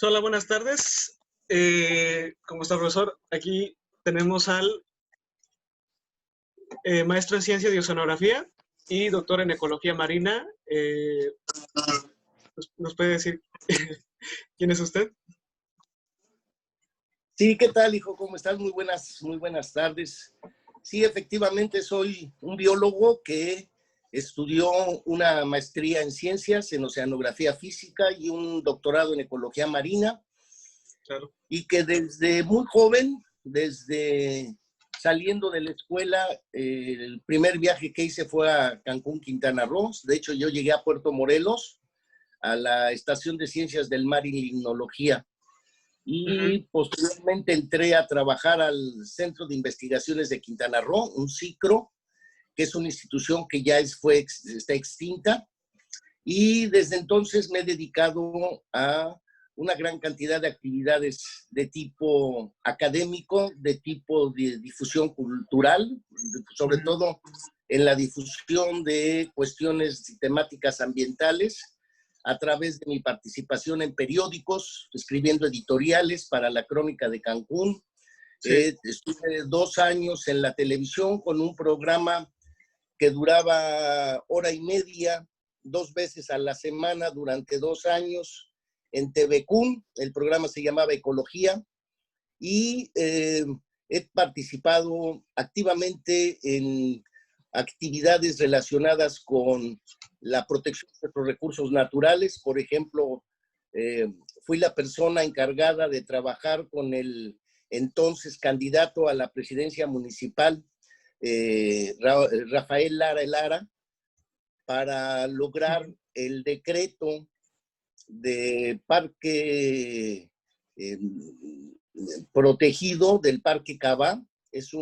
Hola, buenas tardes. ¿Cómo está, profesor? Aquí tenemos al maestro en ciencia de oceanografía y doctor en ecología marina. ¿Nos puede decir quién es usted? Sí, ¿qué tal, hijo? ¿Cómo estás? Muy buenas tardes. Sí, efectivamente soy un biólogo que estudió una maestría en ciencias, en oceanografía física y un doctorado en ecología marina. Claro. Y que desde muy joven, desde saliendo de la escuela, el primer viaje que hice fue a Cancún, Quintana Roo. De hecho, yo llegué a Puerto Morelos, a la Estación de Ciencias del Mar y Limnología. Y posteriormente entré a trabajar al Centro de Investigaciones de Quintana Roo, un CICRO, que es una institución que ya está extinta. Y desde entonces me he dedicado a una gran cantidad de actividades de tipo académico, de tipo de difusión cultural, sobre todo en la difusión de cuestiones y temáticas ambientales, a través de mi participación en periódicos, escribiendo editoriales para la Crónica de Cancún. Sí. Estuve 2 años en la televisión con un programa que duraba hora y media, 2 veces a la semana durante 2 años en TVCUN. El programa se llamaba Ecología y he participado activamente en actividades relacionadas con la protección de los recursos naturales. Por ejemplo, fui la persona encargada de trabajar con el entonces candidato a la presidencia municipal, Rafael Lara, para lograr el decreto de parque protegido del Parque Cabá. Es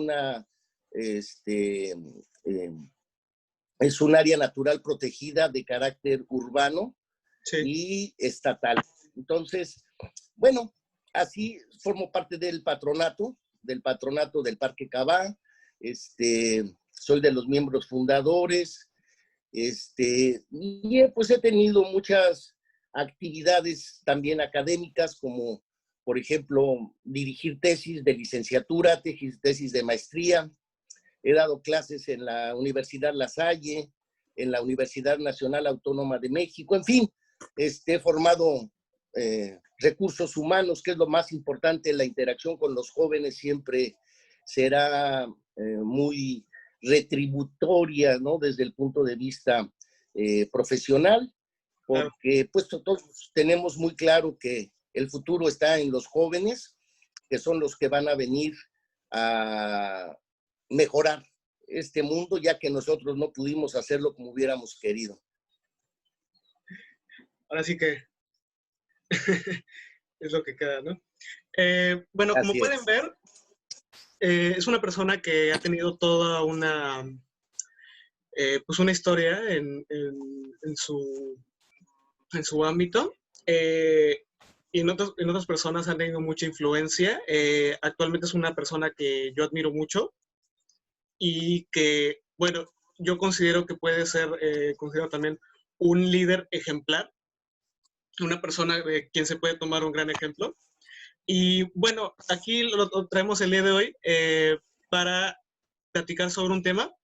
es un área natural protegida de carácter urbano, sí, y estatal. Entonces, bueno, así formo parte del patronato del Parque Cabá. Soy de los miembros fundadores. Y pues he tenido muchas actividades también académicas, como por ejemplo dirigir tesis de licenciatura, tesis de maestría. He dado clases en la Universidad La Salle, en la Universidad Nacional Autónoma de México. En fin, he formado recursos humanos, que es lo más importante. La interacción con los jóvenes siempre será muy retributoria, ¿no? Desde el punto de vista profesional, porque pues todos tenemos muy claro que el futuro está en los jóvenes, que son los que van a venir a mejorar este mundo, ya que nosotros no pudimos hacerlo como hubiéramos querido. Ahora sí que es lo que queda, ¿no? Bueno, como pueden ver, es una persona que ha tenido toda pues una historia en su ámbito, y en otras personas han tenido mucha influencia. Actualmente es una persona que yo admiro mucho y que, bueno, yo considero que puede ser, considero también un líder ejemplar, una persona de quien se puede tomar un gran ejemplo. Y bueno, aquí lo traemos el día de hoy para platicar sobre un tema,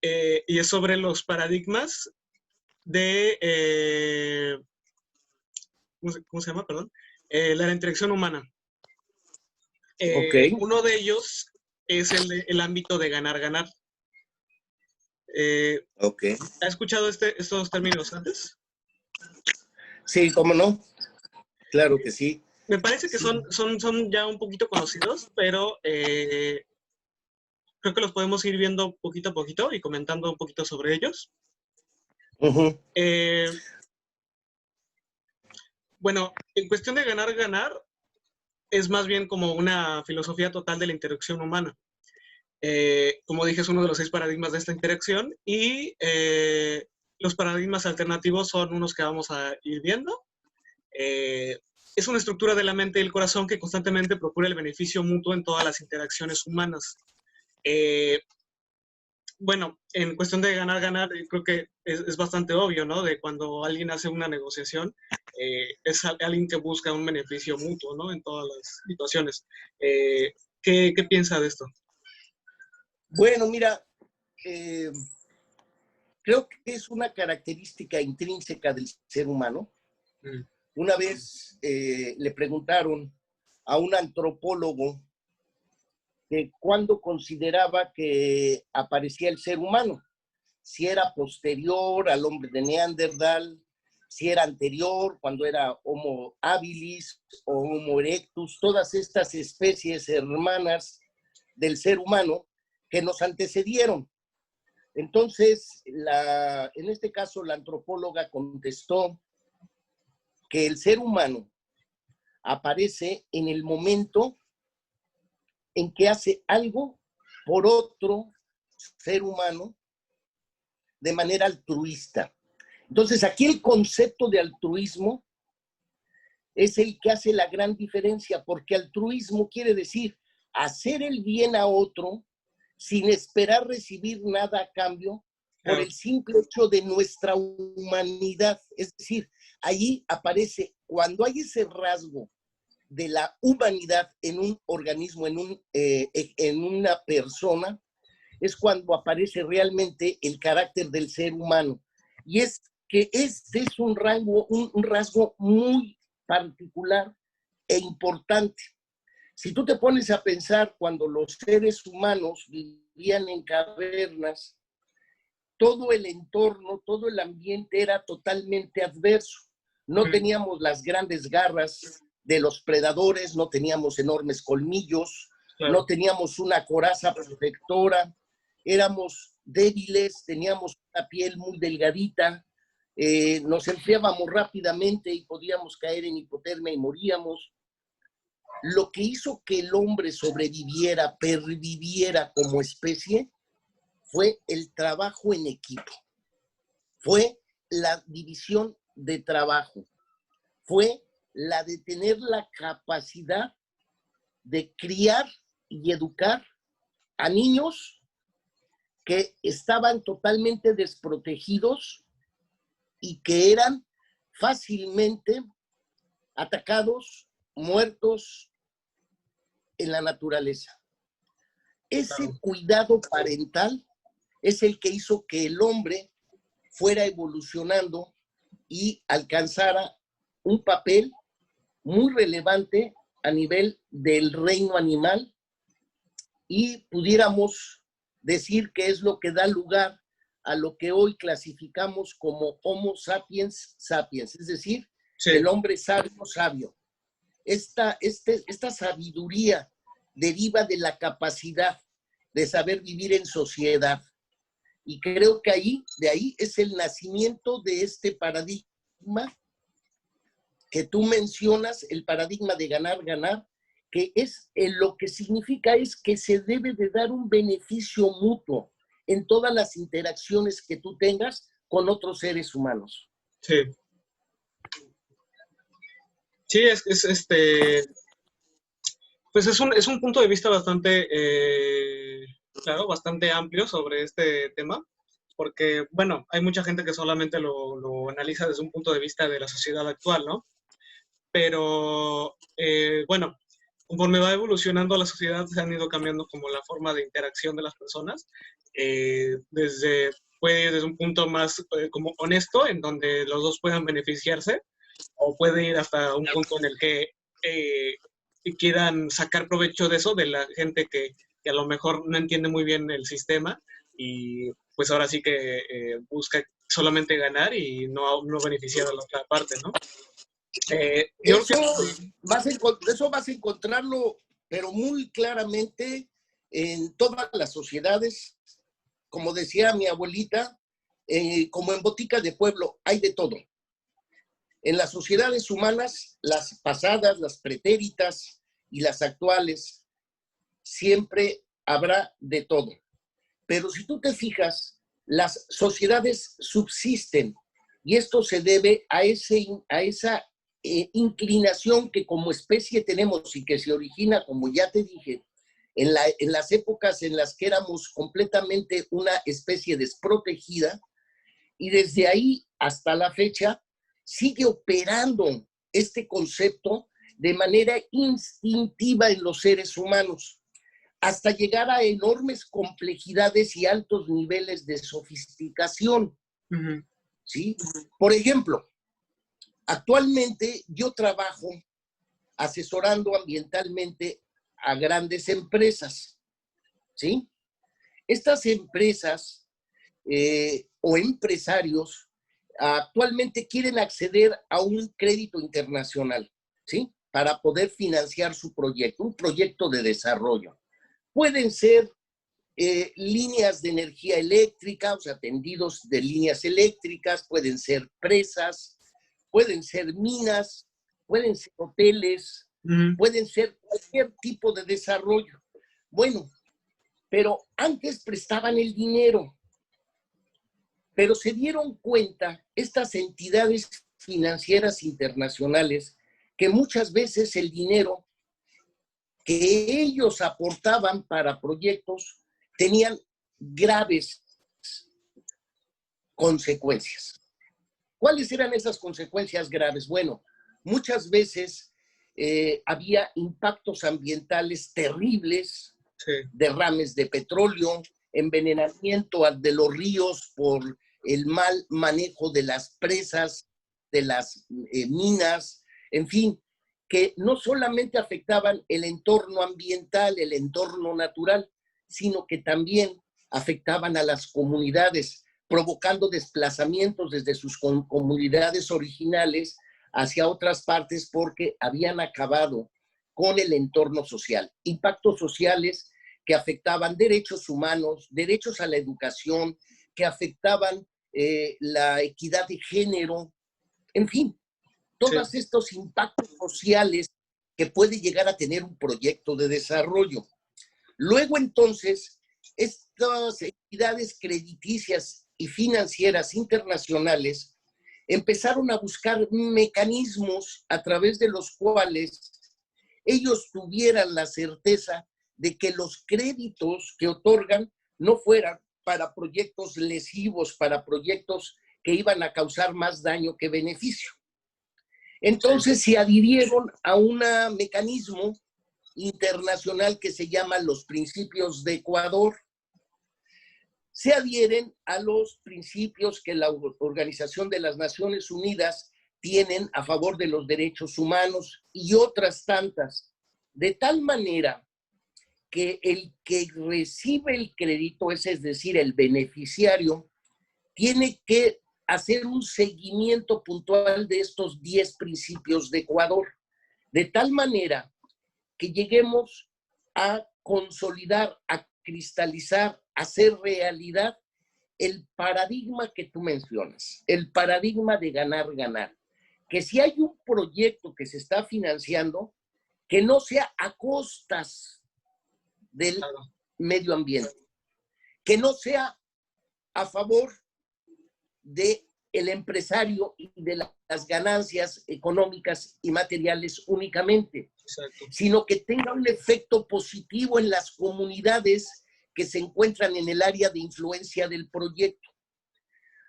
y es sobre los paradigmas de, ¿cómo se llama? Perdón. La interacción humana. Okay. Uno de ellos es el ámbito de ganar-ganar. Okay. ¿Ha escuchado estos términos antes? Sí, ¿cómo no? Claro que sí. Me parece que son ya un poquito conocidos, pero creo que los podemos ir viendo poquito a poquito y comentando un poquito sobre ellos. Bueno, en cuestión de ganar-ganar, es más bien como una filosofía total de la interacción humana. Como dije, es uno de los 6 paradigmas de esta interacción, y los paradigmas alternativos son unos que vamos a ir viendo. Es una estructura de la mente y el corazón que constantemente procura el beneficio mutuo en todas las interacciones humanas. Bueno, en cuestión de ganar-ganar, creo que es bastante obvio, ¿no? De cuando alguien hace una negociación, es alguien que busca un beneficio mutuo, ¿no? En todas las situaciones. ¿Qué piensa de esto? Bueno, mira, eh, creo que es una característica intrínseca del ser humano. Una vez le preguntaron a un antropólogo que cuándo consideraba que aparecía el ser humano, si era posterior al hombre de Neandertal, si era anterior, cuando era Homo habilis o Homo erectus, todas estas especies hermanas del ser humano que nos antecedieron. Entonces, en este caso, la antropóloga contestó que el ser humano aparece en el momento en que hace algo por otro ser humano de manera altruista. Entonces, aquí el concepto de altruismo es el que hace la gran diferencia, porque altruismo quiere decir hacer el bien a otro sin esperar recibir nada a cambio por el simple hecho de nuestra humanidad. Es decir, allí aparece, cuando hay ese rasgo de la humanidad en un organismo, en una persona, es cuando aparece realmente el carácter del ser humano. Y es que este es un rasgo muy particular e importante. Si tú te pones a pensar, cuando los seres humanos vivían en cavernas, todo el entorno, todo el ambiente era totalmente adverso. No teníamos las grandes garras de los predadores, no teníamos enormes colmillos, no teníamos una coraza protectora, éramos débiles, teníamos una piel muy delgadita, nos enfriábamos rápidamente y podíamos caer en hipotermia y moríamos. Lo que hizo que el hombre sobreviviera, perviviera como especie, fue el trabajo en equipo, fue la división de trabajo, fue la de tener la capacidad de criar y educar a niños que estaban totalmente desprotegidos y que eran fácilmente atacados, muertos en la naturaleza. Ese cuidado parental es el que hizo que el hombre fuera evolucionando y alcanzara un papel muy relevante a nivel del reino animal, y pudiéramos decir que es lo que da lugar a lo que hoy clasificamos como Homo sapiens sapiens, es decir, el hombre sabio. Esta sabiduría deriva de la capacidad de saber vivir en sociedad. Y creo que de ahí es el nacimiento de este paradigma que tú mencionas, el paradigma de ganar, ganar, que es lo que significa es que se debe de dar un beneficio mutuo en todas las interacciones que tú tengas con otros seres humanos. Sí. Sí, pues es un punto de vista bastante, claro, bastante amplio sobre este tema, porque, bueno, hay mucha gente que solamente lo analiza desde un punto de vista de la sociedad actual, ¿no? Pero, bueno, conforme va evolucionando la sociedad, se han ido cambiando como la forma de interacción de las personas, puede ir desde un punto más como honesto, en donde los dos puedan beneficiarse, o puede ir hasta un punto en el que quieran sacar provecho de eso, de la gente que a lo mejor no entiende muy bien el sistema y pues ahora sí que busca solamente ganar y no beneficiar a la otra parte, ¿no? Eso vas a encontrarlo, pero muy claramente en todas las sociedades. Como decía mi abuelita, como en botica de pueblo, hay de todo. En las sociedades humanas, las pasadas, las pretéritas y las actuales, siempre habrá de todo. Pero si tú te fijas, las sociedades subsisten, y esto se debe a esa inclinación que como especie tenemos y que se origina, como ya te dije, en las épocas en las que éramos completamente una especie desprotegida, y desde ahí hasta la fecha sigue operando este concepto de manera instintiva en los seres humanos, hasta llegar a enormes complejidades y altos niveles de sofisticación. ¿Sí? Por ejemplo, actualmente yo trabajo asesorando ambientalmente a grandes empresas, ¿sí? Estas empresas o empresarios actualmente quieren acceder a un crédito internacional, ¿sí? Para poder financiar su proyecto, un proyecto de desarrollo. Pueden ser líneas de energía eléctrica, o sea, tendidos de líneas eléctricas, pueden ser presas, pueden ser minas, pueden ser hoteles, pueden ser cualquier tipo de desarrollo. Bueno, pero antes prestaban el dinero, pero se dieron cuenta estas entidades financieras internacionales que muchas veces el dinero que ellos aportaban para proyectos tenían graves consecuencias. ¿Cuáles eran esas consecuencias graves? Bueno, muchas veces había impactos ambientales terribles, sí, derrames de petróleo, envenenamiento de los ríos por el mal manejo de las presas, de las minas, en fin, que no solamente afectaban el entorno ambiental, el entorno natural, sino que también afectaban a las comunidades, provocando desplazamientos desde sus comunidades originales hacia otras partes porque habían acabado con el entorno social. Impactos sociales que afectaban derechos humanos, derechos a la educación, que afectaban la equidad de género, en fin, todos estos impactos sociales que puede llegar a tener un proyecto de desarrollo. Luego, entonces, estas entidades crediticias y financieras internacionales empezaron a buscar mecanismos a través de los cuales ellos tuvieran la certeza de que los créditos que otorgan no fueran para proyectos lesivos, para proyectos que iban a causar más daño que beneficio. Entonces se adhirieron a un mecanismo internacional que se llama los principios de Ecuador. Se adhieren a los principios que la Organización de las Naciones Unidas tienen a favor de los derechos humanos y otras tantas, de tal manera que el que recibe el crédito, es decir, el beneficiario, tiene que hacer un seguimiento puntual de estos 10 principios de Ecuador, de tal manera que lleguemos a consolidar, a cristalizar, a hacer realidad el paradigma que tú mencionas, el paradigma de ganar, ganar. Que si hay un proyecto que se está financiando, que no sea a costas del medio ambiente, que no sea a favor del empresario y de las ganancias económicas y materiales únicamente, sino que tenga un efecto positivo en las comunidades que se encuentran en el área de influencia del proyecto.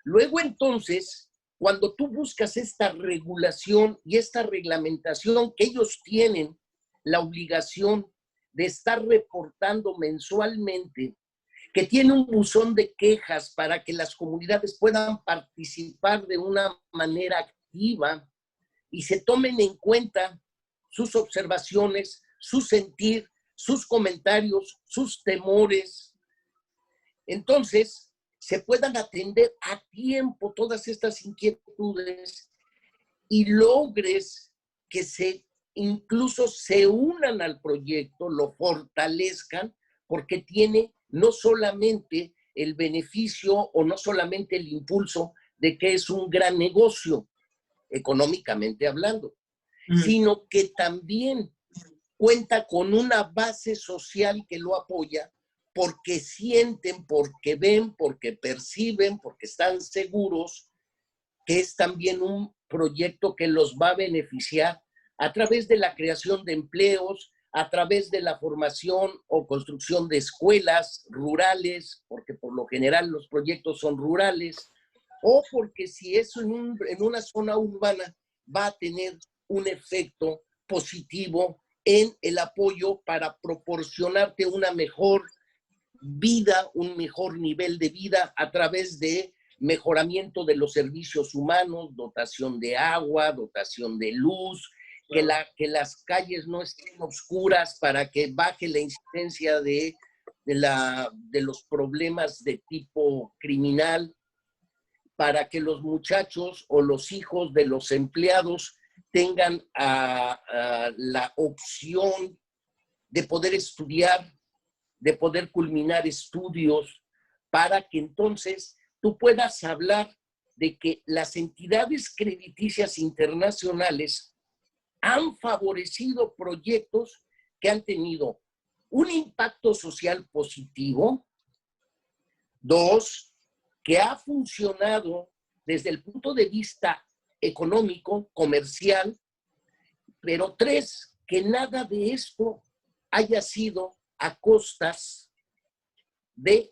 Luego, entonces, cuando tú buscas esta regulación y esta reglamentación que ellos tienen la obligación de estar reportando mensualmente, que tiene un buzón de quejas para que las comunidades puedan participar de una manera activa y se tomen en cuenta sus observaciones, su sentir, sus comentarios, sus temores. Entonces, se puedan atender a tiempo todas estas inquietudes y logres que incluso se unan al proyecto, lo fortalezcan, porque tiene no solamente el beneficio o no solamente el impulso de que es un gran negocio, económicamente hablando, sino que también cuenta con una base social que lo apoya porque sienten, porque ven, porque perciben, porque están seguros que es también un proyecto que los va a beneficiar a través de la creación de empleos, a través de la formación o construcción de escuelas rurales, porque por lo general los proyectos son rurales, o porque si es en una zona urbana va a tener un efecto positivo en el apoyo para proporcionarte una mejor vida, un mejor nivel de vida a través de mejoramiento de los servicios humanos, dotación de agua, dotación de luz, que las calles no estén oscuras para que baje la incidencia de los problemas de tipo criminal, para que los muchachos o los hijos de los empleados tengan la opción de poder estudiar, de poder culminar estudios, para que entonces tú puedas hablar de que las entidades crediticias internacionales han favorecido proyectos que han tenido un impacto social positivo, dos, que ha funcionado desde el punto de vista económico, comercial, pero tres, que nada de esto haya sido a costas del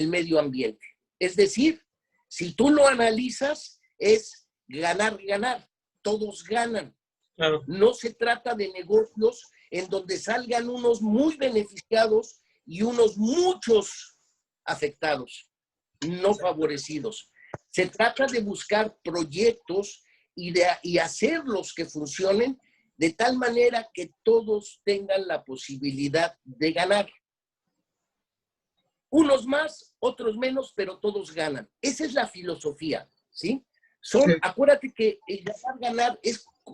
medio ambiente. Es decir, si tú lo analizas, es ganar, ganar. Todos ganan. Claro. No se trata de negocios en donde salgan unos muy beneficiados y unos muchos afectados, no favorecidos. Se trata de buscar proyectos y hacerlos que funcionen de tal manera que todos tengan la posibilidad de ganar. Unos más, otros menos, pero todos ganan. Esa es la filosofía, ¿sí? Acuérdate que el ganar,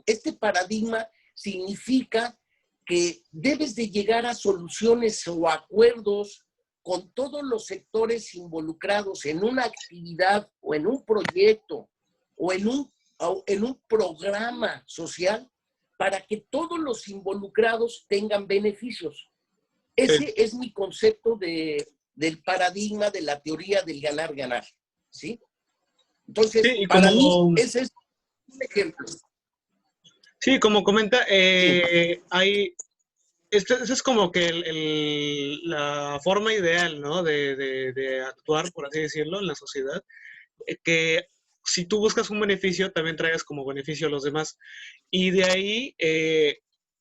este paradigma significa que debes de llegar a soluciones o acuerdos con todos los sectores involucrados en una actividad o en un proyecto o en un programa social para que todos los involucrados tengan beneficios. Ese es mi concepto del paradigma de la teoría del ganar-ganar, ¿sí? Entonces, Sí, para mí, ese es un ejemplo. Sí, como comenta, Sí. esa es como que la forma ideal, ¿no? De actuar, por así decirlo, en la sociedad. Que si tú buscas un beneficio, también traigas como beneficio a los demás. Y de ahí,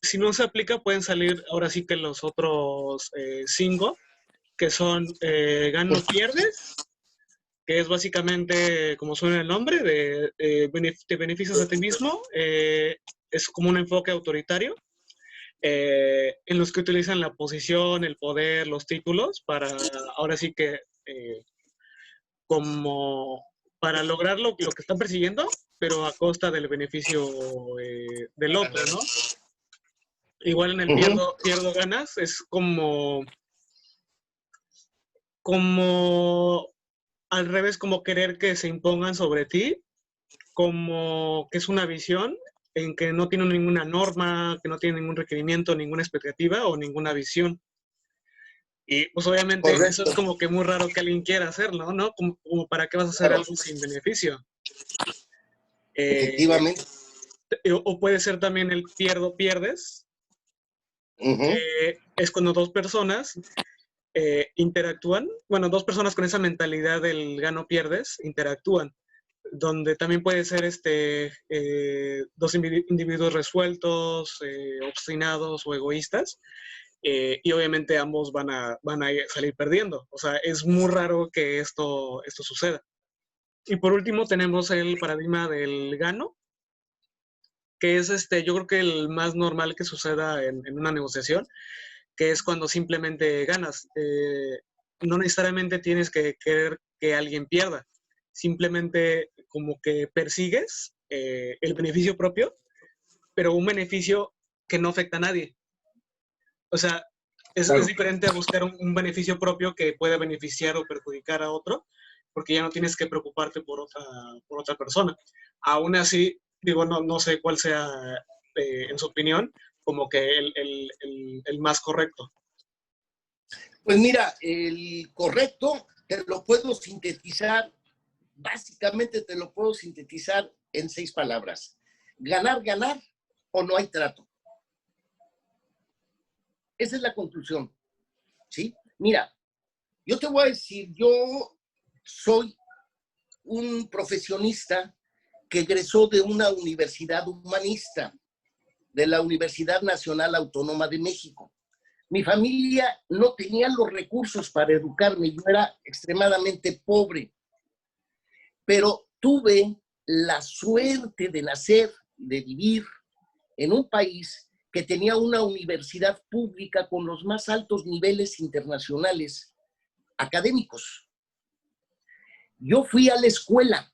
si no se aplica, pueden salir ahora sí que los otros 5, que son gano-pierdes, que es básicamente, como suena el nombre, te beneficias a ti mismo, es como un enfoque autoritario, en los que utilizan la posición, el poder, los títulos, para ahora sí que como para lograr lo que están persiguiendo, pero a costa del beneficio del otro, ¿no? Igual en el pierdo ganas, es como al revés, como querer que se impongan sobre ti, como que es una visión en que no tiene ninguna norma, que no tiene ningún requerimiento, ninguna expectativa o ninguna visión. Y pues obviamente eso es como que muy raro que alguien quiera hacerlo, ¿no? Como para qué vas a hacer algo sin beneficio. Efectivamente. O puede ser también el pierdes, que es cuando dos personas interactúan, bueno, dos personas con esa mentalidad del gano-pierdes interactúan, donde también puede ser dos individuos resueltos, obstinados o egoístas, y obviamente ambos van a salir perdiendo. O sea, es muy raro que esto suceda. Y por último tenemos el paradigma del gano, que es yo creo que el más normal que suceda en una negociación, que es cuando simplemente ganas. No necesariamente tienes que querer que alguien pierda, simplemente como que persigues el beneficio propio, pero un beneficio que no afecta a nadie. O sea, es diferente a buscar un beneficio propio que pueda beneficiar o perjudicar a otro, porque ya no tienes que preocuparte por otra persona. Aún así, digo, no sé cuál sea, en su opinión, como que el más correcto. Pues mira, el correcto te lo puedo sintetizar, básicamente te lo puedo sintetizar en 6 palabras. Ganar, ganar o no hay trato. Esa es la conclusión, ¿sí? Mira, yo te voy a decir, yo soy un profesionista que egresó de una universidad humanista, de la Universidad Nacional Autónoma de México. Mi familia no tenía los recursos para educarme, yo era extremadamente pobre, pero tuve la suerte de nacer, de vivir en un país que tenía una universidad pública con los más altos niveles internacionales académicos. Yo fui a la escuela,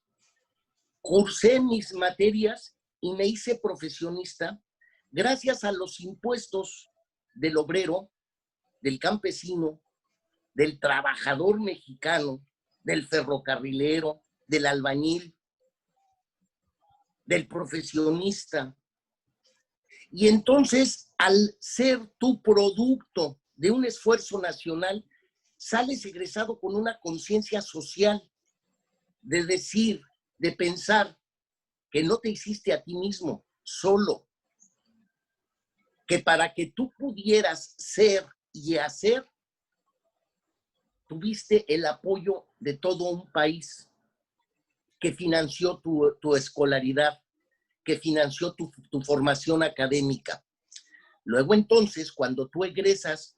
cursé mis materias y me hice profesionista gracias a los impuestos del obrero, del campesino, del trabajador mexicano, del ferrocarrilero, del albañil, del profesionista. Y entonces, al ser tu producto de un esfuerzo nacional, sales egresado con una conciencia social de decir, de pensar que no te hiciste a ti mismo solo, que para que tú pudieras ser y hacer, tuviste el apoyo de todo un país que financió tu escolaridad, que financió tu formación académica. Luego entonces, cuando tú egresas,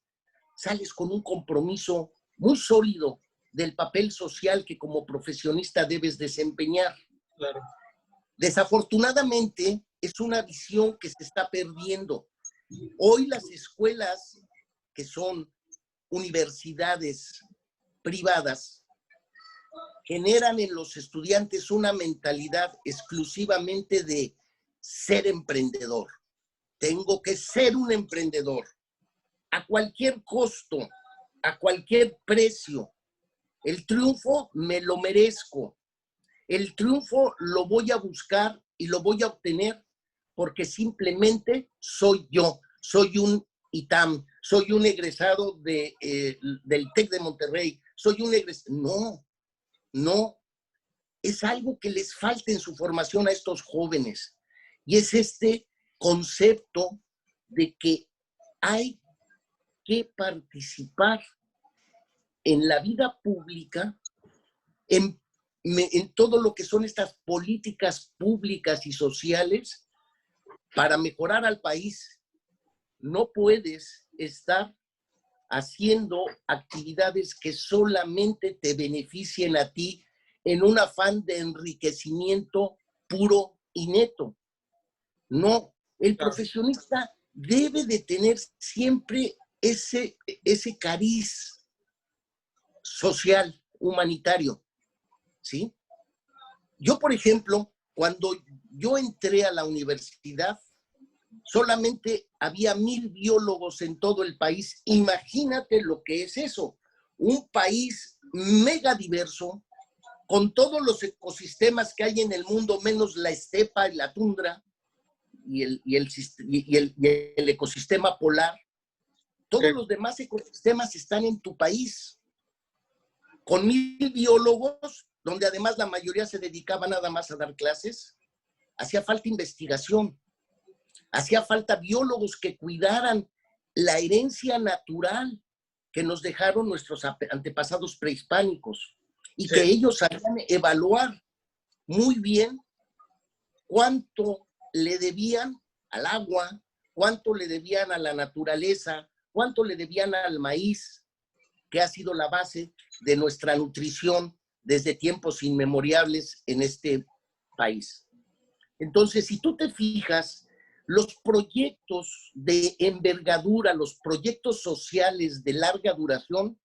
sales con un compromiso muy sólido del papel social que como profesionista debes desempeñar. Claro. Desafortunadamente, es una visión que se está perdiendo. Hoy las escuelas, que son universidades privadas, generan en los estudiantes una mentalidad exclusivamente de ser emprendedor. Tengo que ser un emprendedor a cualquier costo, a cualquier precio. El triunfo me lo merezco. El triunfo lo voy a buscar y lo voy a obtener porque simplemente soy yo. Soy un ITAM, soy un egresado del TEC de Monterrey, soy un egresado. No, no. Es algo que les falta en su formación a estos jóvenes. Y es este concepto de que hay que participar en la vida pública, en todo lo que son estas políticas públicas y sociales para mejorar al país. No puedes estar haciendo actividades que solamente te beneficien a ti en un afán de enriquecimiento puro y neto. No, el profesionista debe de tener siempre ese cariz social, humanitario, ¿sí? Yo, por ejemplo, cuando yo entré a la universidad, solamente había 1000 biólogos en todo el país. Imagínate lo que es eso. Un país mega diverso, con todos los ecosistemas que hay en el mundo, menos la estepa y la tundra y el ecosistema polar. Todos los demás ecosistemas están en tu país. Con 1000 biólogos, donde además la mayoría se dedicaba nada más a dar clases, hacía falta investigación. Hacía falta biólogos que cuidaran la herencia natural que nos dejaron nuestros antepasados prehispánicos y que ellos sabían evaluar muy bien cuánto le debían al agua, cuánto le debían a la naturaleza, cuánto le debían al maíz, que ha sido la base de nuestra nutrición desde tiempos inmemorables en este país. Entonces, si tú te fijas, los proyectos de envergadura, los proyectos sociales de larga duración,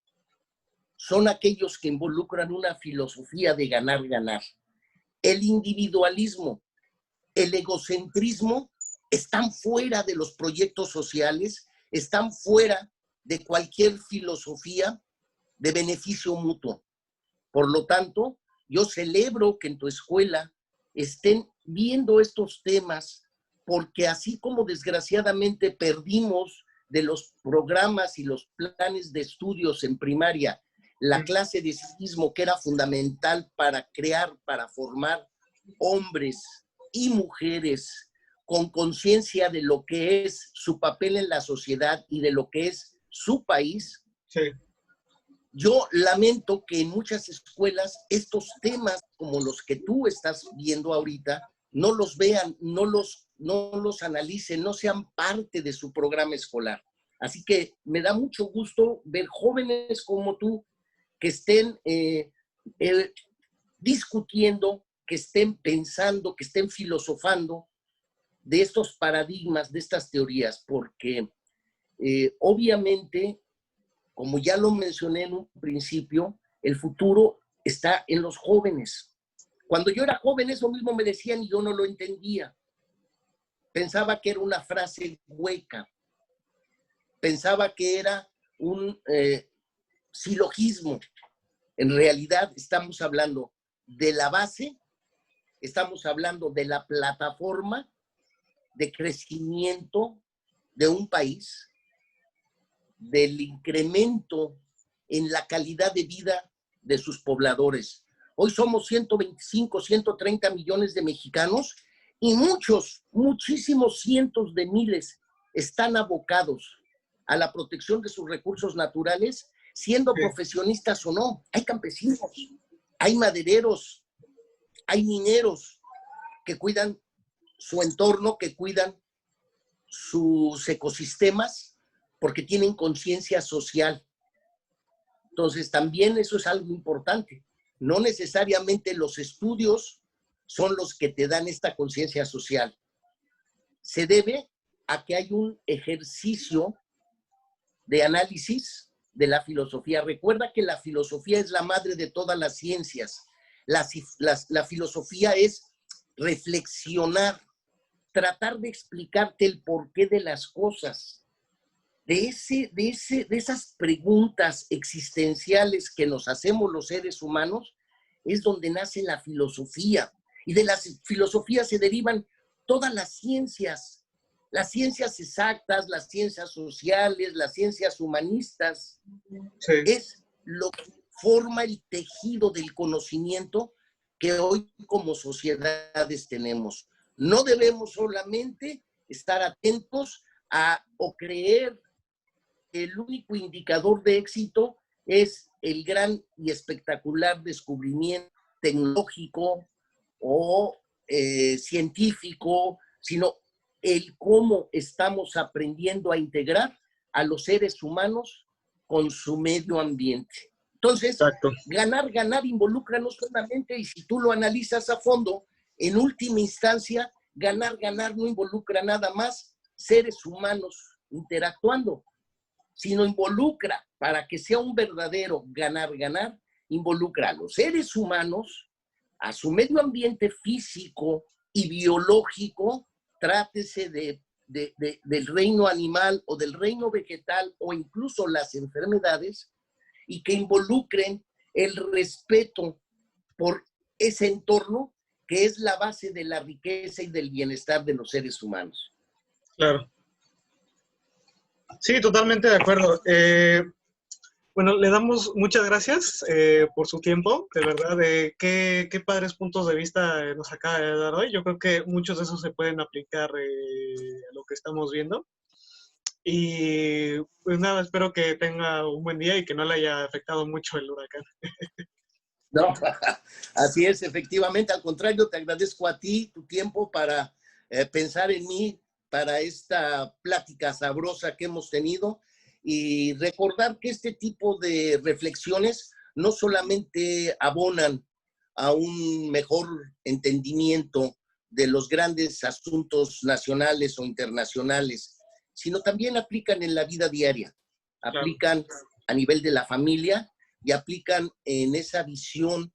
son aquellos que involucran una filosofía de ganar, ganar. El individualismo, el egocentrismo están fuera de los proyectos sociales, están fuera de cualquier filosofía de beneficio mutuo. Por lo tanto, yo celebro que en tu escuela estén viendo estos temas, porque así como desgraciadamente perdimos de los programas y los planes de estudios en primaria la clase de civismo, que era fundamental para crear, para formar hombres y mujeres con conciencia de lo que es su papel en la sociedad y de lo que es su país, Yo lamento que en muchas escuelas estos temas como los que tú estás viendo ahorita no los vean, no los analicen, no sean parte de su programa escolar. Así que me da mucho gusto ver jóvenes como tú que estén discutiendo, que estén pensando, que estén filosofando de estos paradigmas, de estas teorías, porque obviamente, como ya lo mencioné en un principio, el futuro está en los jóvenes. Cuando yo era joven, eso mismo me decían y yo no lo entendía. Pensaba que era una frase hueca. Pensaba que era un silogismo. En realidad estamos hablando de la base, estamos hablando de la plataforma de crecimiento de un país, del incremento en la calidad de vida de sus pobladores. Hoy somos 125, 130 millones de mexicanos y muchísimos cientos de miles están abocados a la protección de sus recursos naturales, siendo profesionistas o no. Hay campesinos, hay madereros, hay mineros que cuidan su entorno, que cuidan sus ecosistemas, porque tienen conciencia social. Entonces, también eso es algo importante. No necesariamente los estudios son los que te dan esta conciencia social. Se debe a que hay un ejercicio de análisis de la filosofía. Recuerda que la filosofía es la madre de todas las ciencias. La filosofía es reflexionar, tratar de explicarte el porqué de las cosas. De esas preguntas existenciales que nos hacemos los seres humanos, es donde nace la filosofía. Y de las filosofías se derivan todas las ciencias exactas, las ciencias sociales, las ciencias humanistas. Sí. Es lo que forma el tejido del conocimiento que hoy como sociedades tenemos. No debemos solamente estar atentos o creer que el único indicador de éxito es el gran y espectacular descubrimiento tecnológico o científico, sino el cómo estamos aprendiendo a integrar a los seres humanos con su medio ambiente. Entonces, exacto, ganar involucra no solamente, y si tú lo analizas a fondo, en última instancia, ganar no involucra nada más seres humanos interactuando, sino involucra, para que sea un verdadero ganar, involucra a los seres humanos, a su medio ambiente físico y biológico, trátese del reino animal o del reino vegetal o incluso las enfermedades, y que involucren el respeto por ese entorno que es la base de la riqueza y del bienestar de los seres humanos. Claro. Sí, totalmente de acuerdo. Bueno, le damos muchas gracias por su tiempo, de verdad, qué padres puntos de vista nos acaba de dar hoy. Yo creo que muchos de esos se pueden aplicar a lo que estamos viendo. Y pues nada, espero que tenga un buen día y que no le haya afectado mucho el huracán. No, así es, efectivamente. Al contrario, te agradezco a ti tu tiempo para pensar en mí, para esta plática sabrosa que hemos tenido, y recordar que este tipo de reflexiones no solamente abonan a un mejor entendimiento de los grandes asuntos nacionales o internacionales, sino también aplican en la vida diaria, aplican a nivel de la familia y aplican en esa visión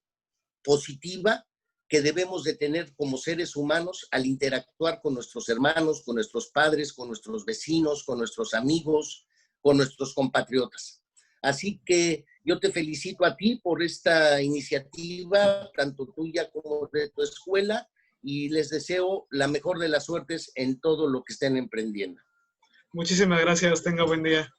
positiva que debemos de tener como seres humanos al interactuar con nuestros hermanos, con nuestros padres, con nuestros vecinos, con nuestros amigos, con nuestros compatriotas. Así que yo te felicito a ti por esta iniciativa, tanto tuya como de tu escuela, y les deseo la mejor de las suertes en todo lo que estén emprendiendo. Muchísimas gracias, tenga buen día.